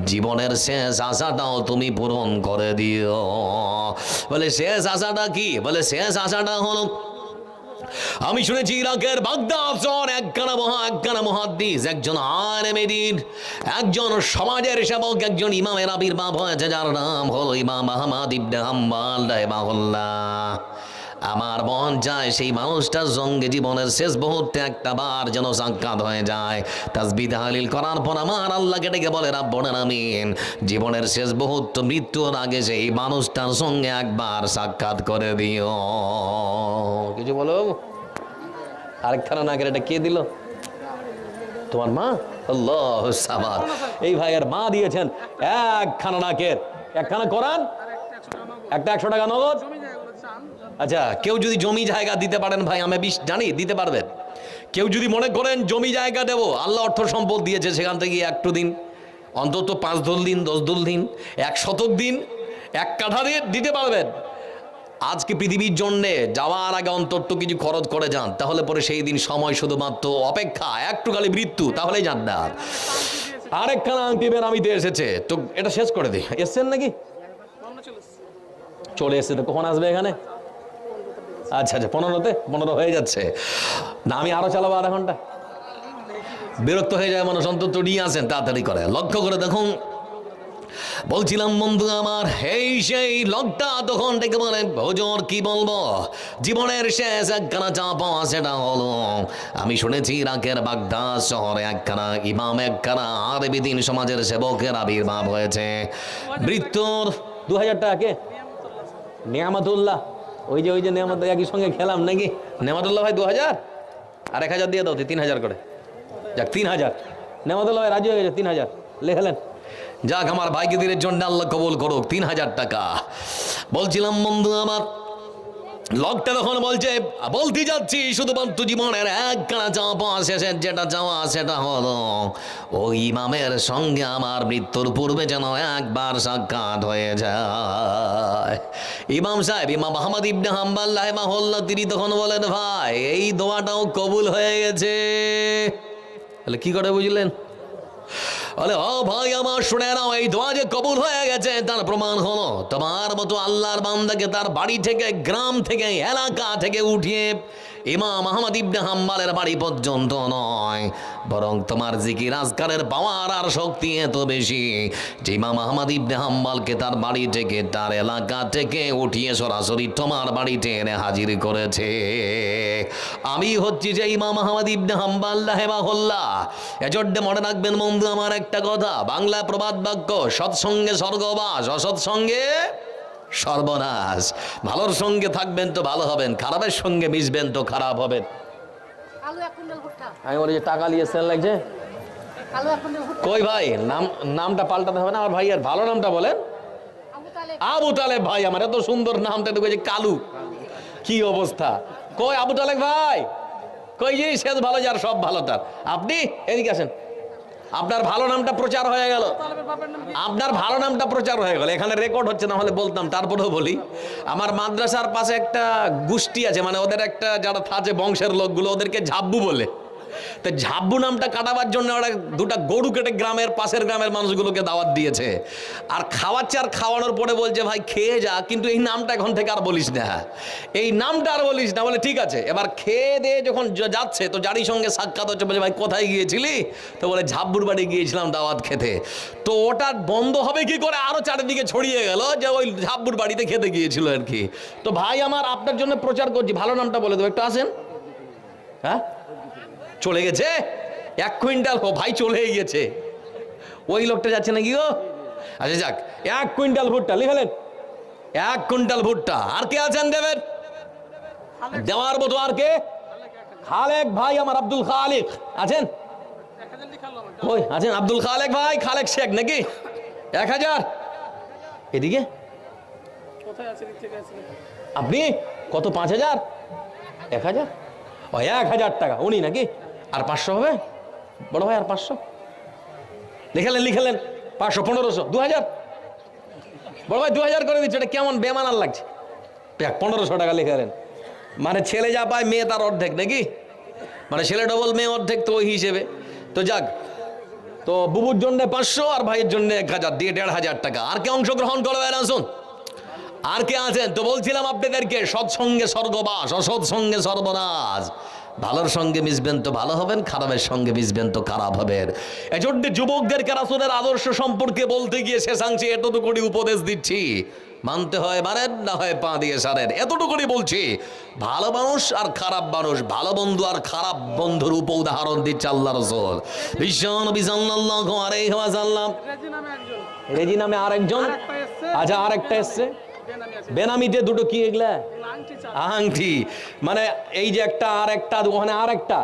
জীবনের শেষ আশাটাও তুমি পূরণ করে দিও। বলে শেষ আশাটা কি? বলে শেষ আশাটা হলো, আমি শুনেছি ইরাকের বাগদাদ শহর একখানা মুহাদ্দিস, একজন আলেমেদিন, একজন সমাজের সেবক, একজন ইমামের আবির্ভাব হয়েছে, যার নাম হলো ইমাম আহমদ ইবনে হাম্বল রাহিমাহুল্লাহ। আমার মন চায় সেই মানুষটার সঙ্গে জীবনের শেষ মুহূর্তে একটা বার যেন সাক্ষাৎ হয়ে যায়। তাসবিহ তাহলিল করার পর আমার আল্লাহকে ডেকে বলে, রাব্বুল আলামিন, জীবনের শেষ মুহূর্ত মৃত্যুর আগে সেই মানুষটার সঙ্গে একবার সাক্ষাৎ করে দিও। কিছু বলো। আরেকখানা নাকের এটা কে দিল? তোমার মা? আল্লাহ সাবাদ। এই ভাইয়ের মা দিয়েছেন একখানা নাকের, একখানা কোরআন, একটা 100 টাকা নগদ। আচ্ছা, কেউ যদি জমি জায়গা দিতে পারেন ভাই, আমি জানি দিতে পারবেন। কেউ যদি মনে করেন জমি জায়গা দেবো, আল্লাহ অর্থ সম্পদ দিয়েছে, সেখান থেকে একটু দিন, অন্তত 5 দল দিন, 10 দল দিন, 1 শতক দিন, 1 কাঠা দিয়ে দিতে পারবেন। আজকে পৃথিবীর জন্যে যাওয়ার আগে অন্তত কিছু খরচ করে যান, তাহলে পরে সেই দিন সময় শুধুমাত্র অপেক্ষা, একটু খালি মৃত্যু, তাহলেই জান্নাত। আরেকখানা আংটি বেনামিতে এসেছে, তো এটা শেষ করে দিই। এসছেন নাকি? চলে এসছে, তো কখন আসবে এখানে? আচ্ছা আচ্ছা, 15 হয়ে যাচ্ছে না, আমি আরো চালাবো আধা ঘন্টা। বিরক্ত হয়ে যায় মানুষ, অন্তত নিয়ে আসেন তাড়াতাড়ি করে। লক্ষ্য করে দেখুন, বলছিলাম বন্ধু আমার, এই সেই লোকটা তখন ডেকে বলেন, হুজুর কি বলবো, জীবনের শেষ একখানা চা পাওয়া, সেটা হলো, আমি শুনেছি ইরাকের বাগদাদ শহরে একখানা ইমাম, একখানা আরবি সমাজের সেবকের আবির্ভাব হয়েছে। মৃত্যুর 2000 টাকা কে? নিয়ামতুল্লাহ। ওই যে নিয়ামত একই সঙ্গে খেলাম নাকি? নিয়ামতুল্লাহ ভাই 2000 আর 1000 দিয়ে দাও, 3000 করে। যাক 3000, নিয়ামতুল্লাহ ভাই রাজি হয়ে গেছে, 3000 লেখালেন। যাক, আমার ভাইকে দিনের জন্য আল্লাহ কবুল করুক, 3000 টাকা। বলছিলাম বন্ধু আমার, লোকটা তখন বলতে যাচ্ছি, শুধুমাত্র জীবনের একখানা চাওয়া শেষের যেটা চাওয়া, সেটা হলো ওই ইমামের সঙ্গে আমার মৃত্যুর পূর্বে যেন একবার সাক্ষাৎ হয়ে যায়। ইমাম সাহেব, ইমাম আহমদ ইবনে হাম্বল রাহিমাহুল্লাহ, তিনি তখন বলেন, ভাই এই দোয়াটাও কবুল হয়ে গেছে। তাহলে কি করে বুঝলেন? বলে, ও ভাই আমার, শুনে নাও, এই দোয়া যে কবুল হয়ে গেছে তার প্রমাণ হলো, তোমার মতো আল্লাহর বান্দাকে তার বাড়ি থেকে, গ্রাম থেকে, এলাকা থেকে উঠিয়ে ইমাম আহমদ ইবনে হাম্বলের বাড়ি পর্যন্ত নয়, বরং তোমার জিকির আজকারের পাওয়ার আর শক্তি এত বেশি যে ইমাম আহমদ ইবনে হাম্বলকে তার বাড়ি থেকে, তার এলাকা থেকে উঠিয়ে সরাসরি তোমার বাড়িতে এনে হাজির করেছে। আমি হচ্ছি যে ইমাম আহমদ ইবনে হাম্বল রাহিমাহুল্লাহ। এজন্য মনে রাখবেন বন্ধু আমার একটা কথা, বাংলা প্রবাদ বাক্য, সৎসঙ্গে স্বর্গবাস, অসৎসঙ্গে সর্বনাশ। ভালোর সঙ্গে থাকবেন তো ভালো হবেন, খারাপের সঙ্গে মিশবেন তো খারাপ হবেন। আমি বলি যে টাকা নিয়ে সেল লাগছে কই ভাই, নামটা পাল্টাতে হবে না আমার ভাইয়ের? ভালো নামটা বলেন। আবু তালেব ভাই আমার, এত সুন্দর নামটা তো কইছে কালু। কি অবস্থা? কই আবু তালেব ভাই, কই যে শেষ ভালো যার সব ভালো তার। আপনি এদিকে আসেন, আপনার ভালো নামটা প্রচার হয়ে গেল, আপনার ভালো নামটা প্রচার হয়ে গেল। এখানে রেকর্ড হচ্ছে, না হলে বলতাম, তারপরেও বলি। আমার মাদ্রাসার পাশে একটা গোষ্ঠী আছে, মানে ওদের একটা যারা থাকে বংশের লোকগুলো, ওদেরকে ঝাব্বু বলে। তো ঝাব্বু নামটা কাটাবার জন্য ওরা 2টা গরু কেটে গ্রামের, পাশের গ্রামের মানুষগুলোকে দাওয়াত দিয়েছে, আর খাওয়াচ্ছে, আর খাওয়ানোর পরে বলছে, ভাই খেয়ে যা, কিন্তু এই নামটা এখন থেকে আর বলিস না, এই নামটা আর বলিস না। বলে ঠিক আছে। এবার খেয়ে দিয়ে যখন যাচ্ছে, তো যারই সঙ্গে সাক্ষাৎ হচ্ছে, বলে ভাই কোথায় গিয়েছিলি? তো বলে ঝাব্বুর বাড়ি গিয়েছিলাম দাওয়াত খেতে। তো ওটা বন্ধ হবে কি করে, আরো চারিদিকে ছড়িয়ে গেল যে ওই ঝাব্বুর বাড়িতে খেতে গিয়েছিল আর কি। তো ভাই আমার, আপনার জন্য প্রচার করছি, ভালো নামটা বলে দেবো, একটু আসেন। হ্যাঁ, চলে গেছে 1 কুইন্টাল ভাই, চলে গিয়েছে। ওই লোকটা যাচ্ছে নাকি গো? আচ্ছা যাক, 1 কুইন্টাল ভুট্টা লিখলেন, 1 কুইন্টাল ভুট্টা। আর কে আছেন দেবেন? দেওয়ার মতো আর কে? খালেক ভাই আমার, আব্দুল খালেক আছেন? ওই আছেন আব্দুল খালেক ভাই, খালেক শেখ নাকি? 1000 এদিকে আপনি কত? 5000, 1000, ও 1000 টাকা উনি নাকি? আর 500 হবে বড় ভাই, আর 500 লিখেলেন 500, 1500, 2000 বড় ভাই, 2000 করে দিচ্ছে। এটা কেমন বেমানার লাগছে? 1500 টাকা লিখেলেন, মানে ছেলে যা পায় মেয়ে তার অর্ধেক নাকি? মানে ছেলে ডবল মেয়ে অর্ধেক, তো ওই হিসেবে। তো যাক, তো বুবুর জন্য 500 আর ভাইয়ের জন্য 1000 দিয়ে 1500 টাকা। আর কে অংশগ্রহণ করবেন আসুন? আর কে আছেন? তো বলছিলাম আপনাদেরকে সৎসঙ্গে স্বর্গবাস, অসৎ সঙ্গে সর্বনাশ। ভালোর সঙ্গে মিশবেন তো ভালো হবেন, খারাপের সঙ্গে মিশবেন তো খারাপ হবেন। এজন্য যুবকদেরকে রাসূলের আদর্শ সম্পর্কে বলতে গিয়ে শেষাংশে এতটুকুনি উপদেশ দিচ্ছি, মানতে হয় মানেন, না হয় পা দিয়ে সারেন, এতটুকুনি বলছি। ভালো মানুষ আর খারাপ মানুষ, ভালো বন্ধু আর খারাপ বন্ধুর উদাহরণ দিচ্ছে আল্লাহ রাসূল বিশ্বনবী সাল্লাল্লাহু আলাইহি ওয়াসাল্লাম। রেজি নামে আরেকজন, আচ্ছা আরেকটা এসছে বেনামিতে দুটো, কি এগুলা? আংটি। মানে এই যে একটা আর একটা, ওখানে আর একটা,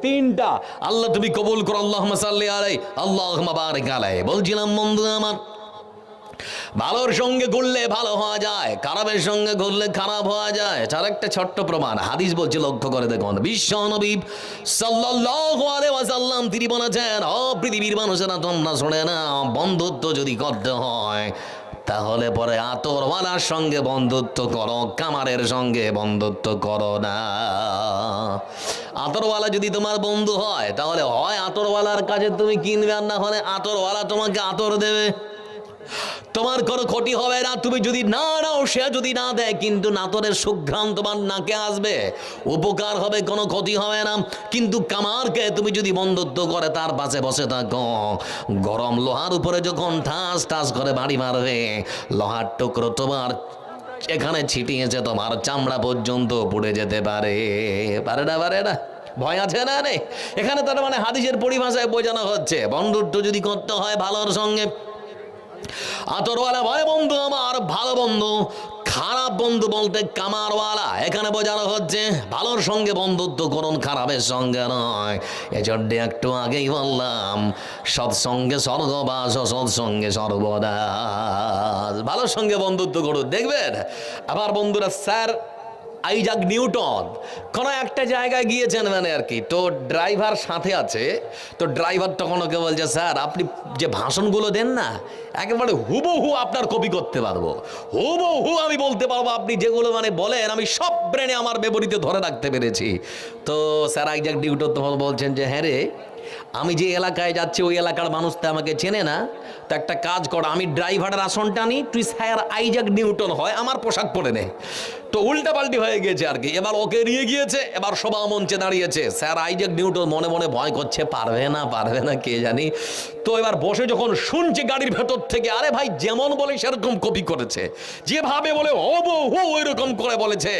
তিনটা। আল্লাহ তুমি কবুল করো, আল্লাহুম্মা সাল্লি আলাইহি আল্লাহুম্মা বারিক আলাইহি। বলছিলাম বন্ধু আমার, ভালোর সঙ্গে ঘুরলে ভালো হওয়া যায়, খারাপের সঙ্গে ঘুরলে খারাপ হওয়া যায়। তার একটা ছোট্ট প্রমাণ হাদিস বলছে, লক্ষ্য করে দেখুন। বিশ্বনবী সাল্লাল্লাহু আলাইহি ওয়াসাল্লাম তিনি বলেছেন, ও পৃথিবীর মানুষেরা তোমরা শুনে না, বন্ধুত্ব যদি করতে হয় তাহলে পরে আতরওয়ালার সঙ্গে বন্ধুত্ব করো, কামারের সঙ্গে বন্ধুত্ব করো না। আতরওয়ালা যদি তোমার বন্ধু হয় তাহলে হয় আতরওয়ালার কাছে তুমি কিনবে, আর না হলে আতরওয়ালা তোমাকে আতর দেবে। তোমার কোনো ক্ষতি হবে না, তুমি যদি না নাও, সে যদি না দেয়, কিন্তু নাতরের সুঘ্রাণ তোমার নাকে আসবে, উপকার হবে, কোনো ক্ষতি হবে না। কিন্তু কামারকে তুমি যদি বন্ধুত্ব করে তার পাশে বসে থাকো, গরম লোহার উপরে যখন ঠাস ঠাস করে বাড়ি মারবে, লোহার টুকরো তোমার এখানে ছিটিয়েছে, তোমার চামড়া পর্যন্ত পুড়ে যেতে পারে। পারে না, পারে না? ভয় আছে না? নেই। এখানে তার মানে হাদিসের পরিভাষায় বোঝানো হচ্ছে, বন্ধুত্ব যদি করতে হয় ভালোর সঙ্গে, আতরওয়ালা ভয় বন্ধু আমার, ভালো বন্ধু। খারাপ বন্ধু বলতে কামারওয়ালা, এখানে বোঝানো হচ্ছে ভালোর সঙ্গে বন্ধুত্ব করুন, খারাপের সঙ্গে নয়। এজন্য একটু আগেই বললাম, সৎসঙ্গে স্বর্গবাস, সৎসঙ্গে সর্বনাশ। ভালোর সঙ্গে বন্ধুত্ব করুন, দেখবেন। আবার বন্ধুরা, স্যার আইজাক নিউটন কোনো একটা জায়গায় গিয়েছেন, মানে আর কি, তো ড্রাইভার সাথে আছে। তো ড্রাইভার তখন ওকে বলছে, স্যার আপনি যে ভাষণগুলো দেন না, একেবারে হুবহু আপনার কপি করতে পারবো, হুবহু আমি বলতে পারবো, আপনি যেগুলো মানে বলেন আমি সব ব্রেনে আমার মেমোরিতে ধরে রাখতে পেরেছি। তো স্যার আইজাক নিউটন তখন বলছেন যে, হ্যাঁ রে, আমি যে এলাকায় যাচ্ছি ওই এলাকার মানুষ তো আমাকে চেনে না, তো একটা কাজ কর, আমি ড্রাইভারের আসনটা নিই, তুই স্যার আইজাক নিউটন হয়, আমার পোশাক পরে নে। তো উল্টা পাল্টি হয়ে গিয়েছে আর কি। এবার ওকে নিয়ে গিয়েছে, এবার সভা মঞ্চে দাঁড়িয়েছে। স্যার আইজাক নিউটন মনে মনে ভয় করছে, পারবে না পারবে না কে জানি। তো এবার বসে যখন শুনছে গাড়ির ভেতর থেকে, আরে ভাই যেমন বলে সেরকম কপি করেছে, যেভাবে বলে হু ওইরকম করে বলেছে।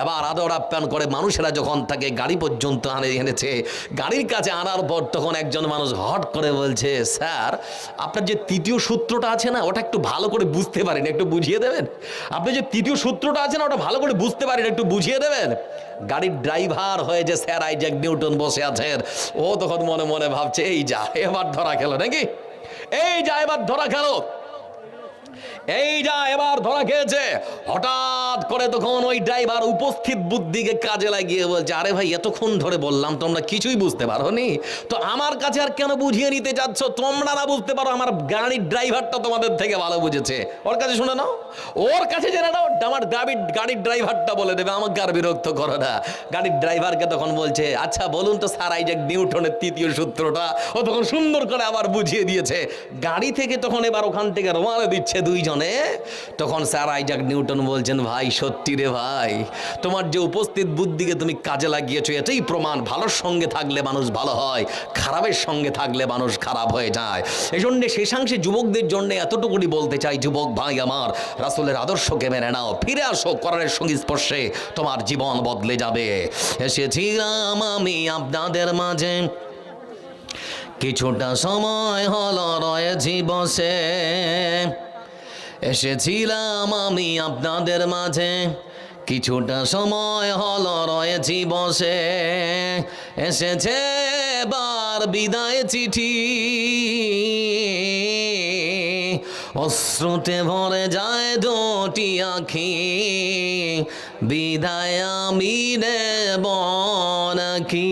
এবার আদর আপ্যায়ন করে মানুষেরা যখন তাকে গাড়ি পর্যন্ত এনেছে, গাড়ির কাছে আনার পর তখন একজন মানুষ হট করে বলছে, স্যার আপনার যে তৃতীয় সূত্রটা আছে না, ওটা একটু ভালো করে বুঝতে পারেন, একটু বুঝিয়ে দেবেন। আপনি যে তৃতীয় সূত্রটা আছে না, ওটা ভালো করে বুঝতে পারেন, একটু বুঝিয়ে দেবেন। গাড়ির ড্রাইভার হয়ে যে স্যার আইজাক নিউটন বসে আছেন, ও তখন মনে মনে ভাবছে, এই যা এবার ধরা খেলো নাকি, এই যা এবার ধরা খেলো, এই যা এবার ধরা খেয়েছে। হঠাৎ করে তখন ওই ড্রাইভার উপস্থিত বুদ্ধিকে কাজে লাগিয়ে বলছে, আরে ভাই এতক্ষণ ধরে বললাম তোমরা কিছুই বুঝতে পারোনি, তো আমার কাছে আর কেন বুঝিয়ে নিতে চাচ্ছ? তোমরা না বুঝতে পারো, আমার গাড়ির ড্রাইভারটা তোমাদের থেকে ভালো বুঝেছে, ওর কাছে শুনে নাও, ওর কাছে জেনে নাও, আমার গাড়ির ড্রাইভারটা বলে দেবে, আমাকে আর বিরক্ত করো না। গাড়ির ড্রাইভারকে তখন বলছে, আচ্ছা বলুন তো স্যার আইজাক নিউটনের তৃতীয় সূত্রটা। ও তখন সুন্দর করে আবার বুঝিয়ে দিয়েছে। গাড়ি থেকে তখন এবার ওখান থেকে রওনা দিচ্ছে দুইজন। তখন স্যার আইজাক নিউটন বলছেন, ভাই সত্যি রে ভাই, তোমার যে উপস্থিত বুদ্ধিকে তুমি কাজে লাগিয়েছো, এটাই প্রমাণ ভালোর সঙ্গে থাকলে মানুষ ভালো হয়, খারাপের সঙ্গে থাকলে মানুষ খারাপ হয়ে যায়। এই জন্যে শেষাংশে যুবকদের জন্য এতটুকুনি বলতে চাই, যুবক ভাই আমার, রাসূলের আদর্শকে মেনে নাও, ফিরে আসো কোরআনের সংস্পর্শে, তোমার জীবন বদলে যাবে। এসেছিলাম আমি আপনাদের মাঝে, কিছুটা সময় হলো রয়েছি বসে, এসেছিলাম আমি আপনাদের মাঝে, কিছুটা সময় হলো রয়েছি বসে, এসেছে এবার বিদায় চিঠি, অশ্রুতে ভরে যায় দুটি আখি, বিদায় আমি নেব নাকি।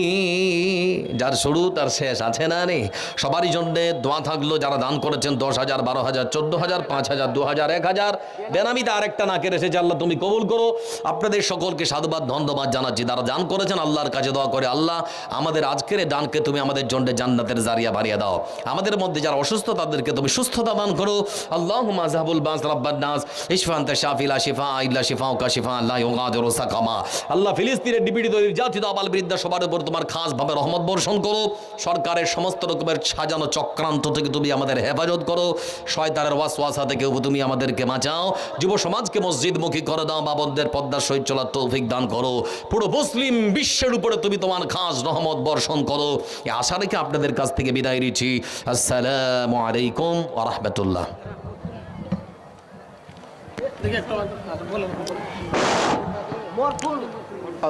যার শুরু তার শেষ আছে না নেই? সবারই জন্যে দোয়া থাকলো, যারা দান করেছেন 10,000, 12,000, 14,000, 5,000, 2,000, 1,000। বেনামিতে আরেকটা নাকের এসেছে, আল্লাহ তুমি কবুল করো। আপনাদের সকলকে সাধুবাদ ধন্যবাদ জানাচ্ছি। যারা দান করেছেন আল্লাহর কাছে দোয়া করে, আল্লাহ আমাদের আজকের এই দানকে তুমি আমাদের জন্য জান্নাতের জারিয়া বাড়িয়ে দাও। আমাদের মধ্যে যারা অসুস্থ তাদেরকে তুমি সুস্থতা দান করো। আল্লাহুম্মা যাহাবুল বাস রাব্বান নাস ইশফা আনতা শাফি লা শিফা ইল্লা শিফাউকা শিফাআন লা ইউগাদিরু সাকামা। আল্লাহ ফিলিস্তিনের নিপীড়িত নির্যাতিত আবাল-বৃদ্ধা সবার উপর তোমার খাসভাবে রহমত বর্ষণ করো। সরকারের সমস্ত রকমের সাজানো চক্রান্ত থেকে তুমি আমাদের হেফাজত করো। শয়তানের ওয়াসওয়াসা থেকে তুমি আমাদেরকে বাঁচাও। যুব সমাজকে মসজিদমুখী করে দাও। বাবনদের পদ্মার সহিত চলার তৌফিক দান করো। পুরো মুসলিম বিশ্বের উপরে তুমি তোমার খাস রহমত বর্ষণ করো। এই আশা রেখে আপনাদের কাছ থেকে বিদায় নিচ্ছি। আসসালামু আলাইকুম ওয়া রাহমাতুল্লাহ।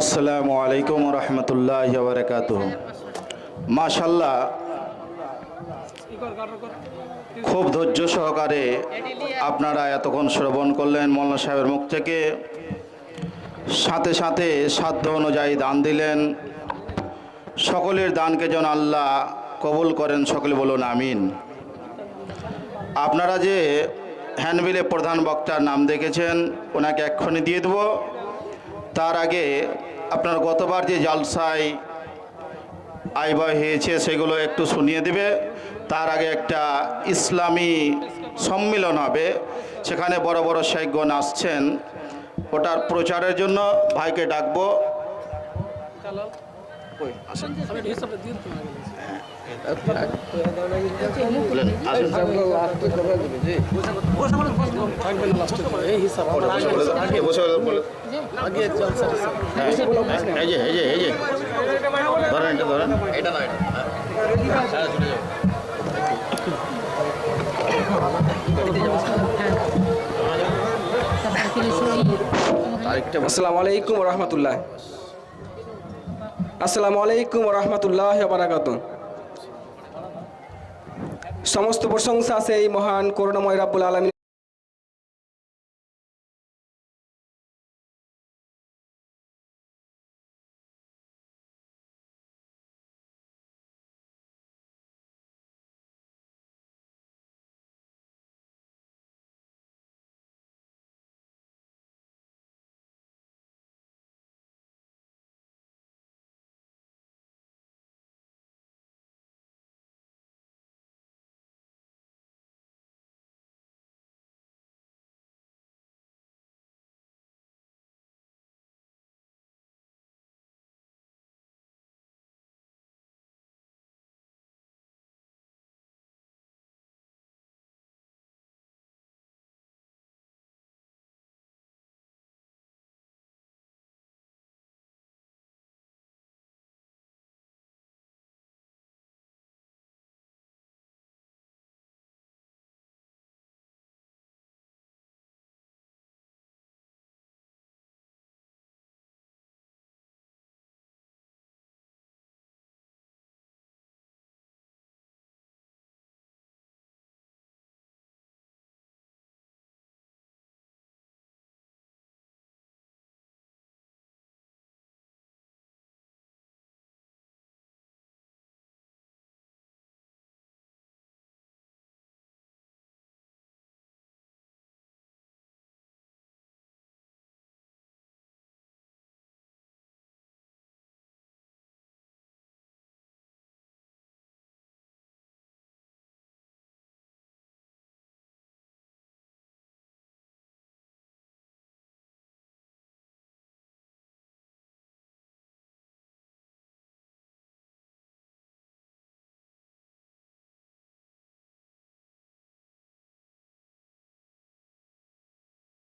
আসসালামু আলাইকুম রহমতুল্লাহি ওয়া বারাকাতুহু। মাশাআল্লাহ, খুব ধৈর্য সহকারে আপনারা এতক্ষণ শ্রবণ করলেন মৌলানা সাহেবের মুখ থেকে। সাথে সাথে সাধ্য অনুযায়ী দান দিলেন। সকলের দানকে যেন আল্লাহ কবুল করেন, সকলে বলুন আমিন। আপনারা যে হ্যান্ডবিলে প্রধান বক্তার নাম দেখেছেন, ওনাকে এক্ষুনি দিয়ে দেবো। তার আগে আপনার গতবার যে জালসায় আইবা হয়েছে সেগুলো একটু শুনিয়ে দিবে। তার আগে একটা ইসলামী সম্মিলন হবে, সেখানে বড় বড় শাইখগণ আসছেন। ওটার প্রচারের জন্য ভাইকে ডাকবো। আসসালামু আলাইকুম ওয়া রাহমাতুল্লাহ। আসসালামু আলাইকুম ওয়া রাহমাতুল্লাহি ওয়া বারাকাতুহু। সমস্ত প্রশংসা আছে এই মহান করুণাময় রাব্বুল আলামিন।